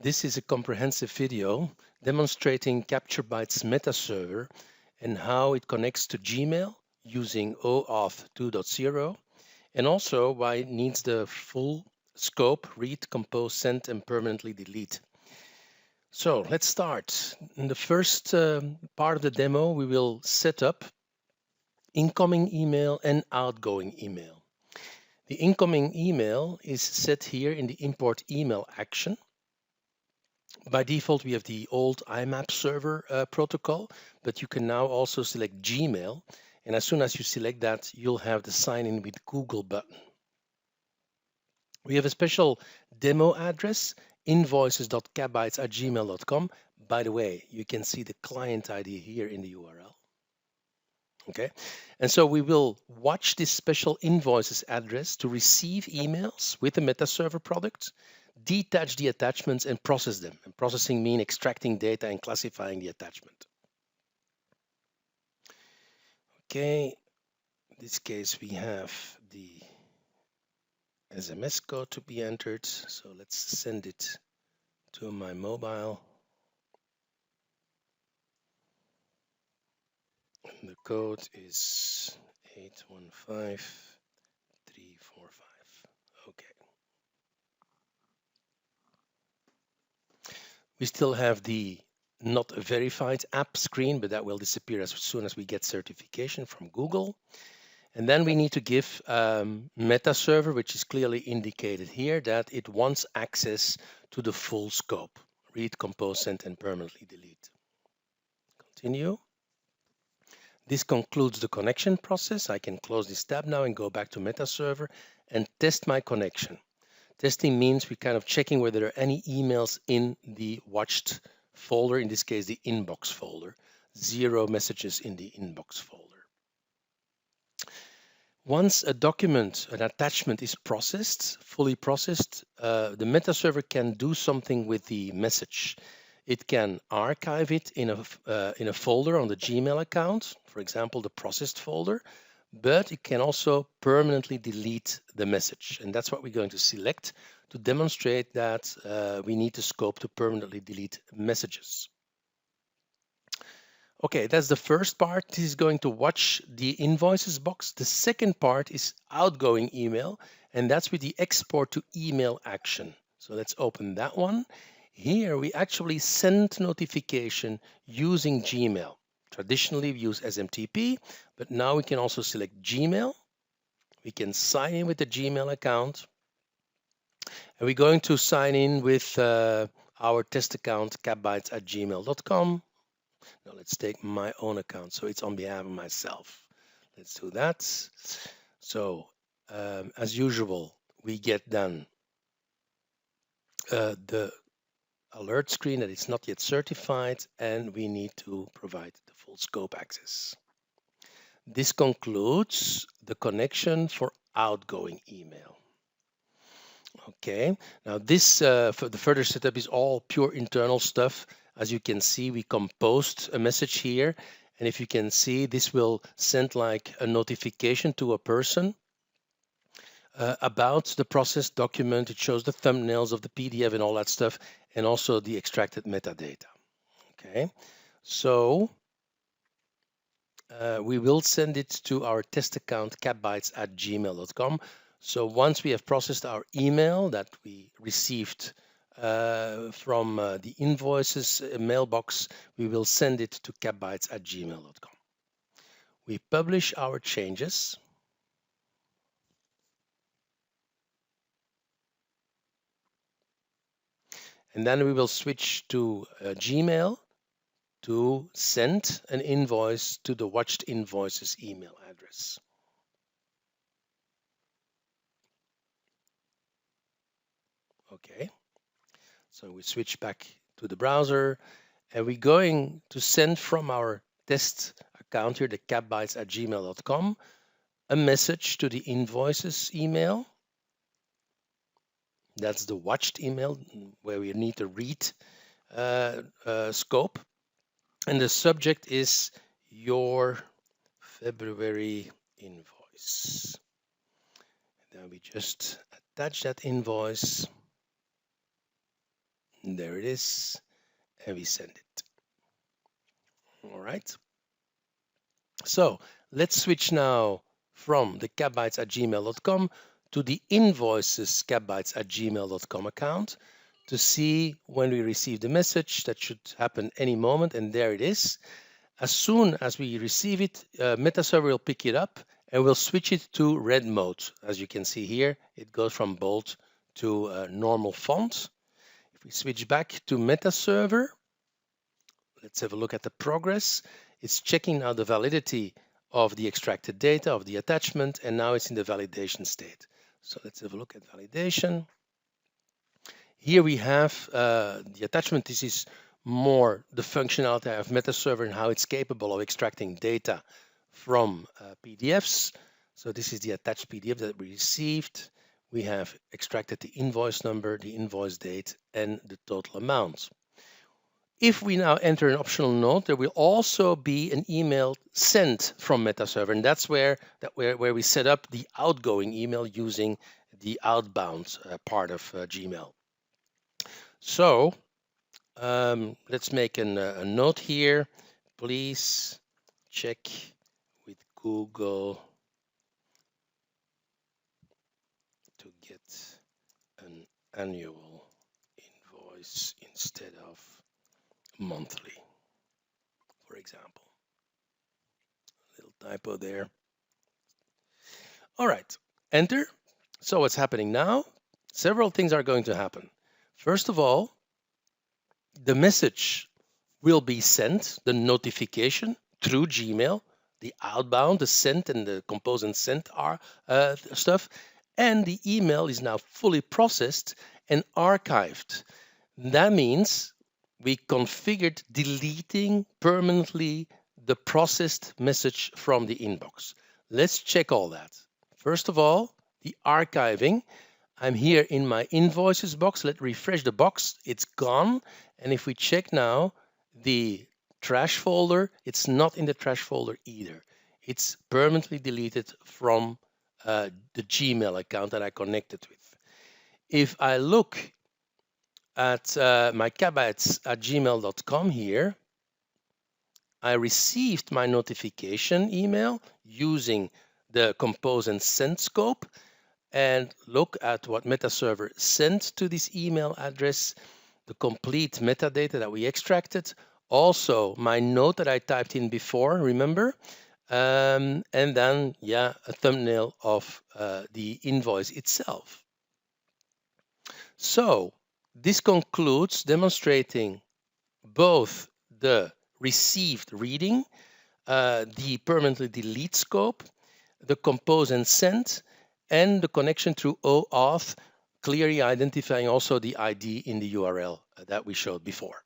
This is a comprehensive video demonstrating CaptureBites MetaServer and how it connects to Gmail using OAuth 2.0, and also why it needs the full scope: read, compose, send, and permanently delete. So let's start. In the first part of the demo, we will set up incoming email and outgoing email. The incoming email is set here in the import email action. By default, we have the old IMAP server protocol, but you can now also select Gmail. And as soon as you select that, you'll have the sign in with Google button. We have a special demo address, invoices.capbytes@gmail.com. By the way, you can see the client ID here in the URL. Okay, and so we will watch this special invoices address to receive emails with the MetaServer product, detach the attachments, and process them. And processing means extracting data and classifying the attachment. Okay, in this case, we have the SMS code to be entered. So let's send it to my mobile. And the code is 815345. Okay. We still have the not verified app screen, but that will disappear as soon as we get certification from Google. And then we need to give MetaServer, which is clearly indicated here, that it wants access to the full scope: read, compose, send, and permanently delete. Continue. This concludes the connection process. I can close this tab now and go back to MetaServer and test my connection. Testing means we're kind of checking whether there are any emails in the watched folder, in this case, the inbox folder. 0 messages in the inbox folder. Once a document, an attachment is processed, fully processed, the MetaServer can do something with the message. It can archive it in a folder on the Gmail account, for example, the processed folder, but it can also permanently delete the message. And that's what we're going to select to demonstrate that we need the scope to permanently delete messages. Okay, that's the first part. This is going to watch the invoices box. The second part is outgoing email, and that's with the export to email action. So let's open that one. Here we actually send notification using Gmail. Traditionally, we use SMTP, but now we can also select Gmail. We can sign in with the Gmail account. And we're going to sign in with our test account, capbytes@gmail.com. Now let's take my own account, so it's on behalf of myself. Let's do that. So as usual, we get then the alert screen that it's not yet certified, and we need to provide the full scope access. This concludes the connection for outgoing email. Okay, now this for the further setup is all pure internal stuff. As you can see, we composed a message here, and if you can see, this will send like a notification to a person about the processed document. It shows the thumbnails of the PDF and all that stuff, and also the extracted metadata. Okay, so we will send it to our test account, capbytes@gmail.com. So once we have processed our email that we received from the invoices mailbox, we will send it to capbytes@gmail.com. We publish our changes. And then we will switch to Gmail to send an invoice to the watched invoices email address. Okay, so we switch back to the browser, and we're going to send from our test account here, the capbytes@gmail.com, a message to the invoices email. That's the watched email where we need to read scope. And the subject is your February invoice. Then we just attach that invoice. And there it is, and we send it. All right. So let's switch now from the capbytes@gmail.com to the invoices capbytes@gmail.com account to see when we receive the message. That should happen any moment, and there it is. As soon as we receive it, MetaServer will pick it up and we'll switch it to red mode. As you can see here, it goes from bold to normal font. If we switch back to MetaServer, let's have a look at the progress. It's checking now the validity of the extracted data of the attachment, and now it's in the validation state. So let's have a look at validation. Here we have the attachment. This is more the functionality of MetaServer and how it's capable of extracting data from PDFs. So this is the attached PDF that we received. We have extracted the invoice number, the invoice date, and the total amount. If we now enter an optional note, there will also be an email sent from MetaServer, and that's where we set up the outgoing email using the outbound part of Gmail. So let's make a note here. Please check with Google to get an annual invoice instead of monthly, for example. Little typo there. All right, enter. So what's happening now? Several things are going to happen. First of all, the message will be sent, the notification through Gmail, the outbound, the sent and the compose and sent are stuff, and the email is now fully processed and archived. That means we configured deleting permanently the processed message from the inbox. Let's check all that. First of all, the archiving. I'm here in my invoices box. Let's refresh the box. It's gone. And if we check now the trash folder, it's not in the trash folder either. It's permanently deleted from the Gmail account that I connected with. If I look at my capbytes@gmail.com here, I received my notification email using the compose and send scope, and look at what MetaServer sent to this email address, the complete metadata that we extracted, also my note that I typed in before, remember, and then a thumbnail of the invoice itself. So this concludes demonstrating both the received reading, the permanently delete scope, the compose and send, and the connection through OAuth, clearly identifying also the ID in the URL that we showed before.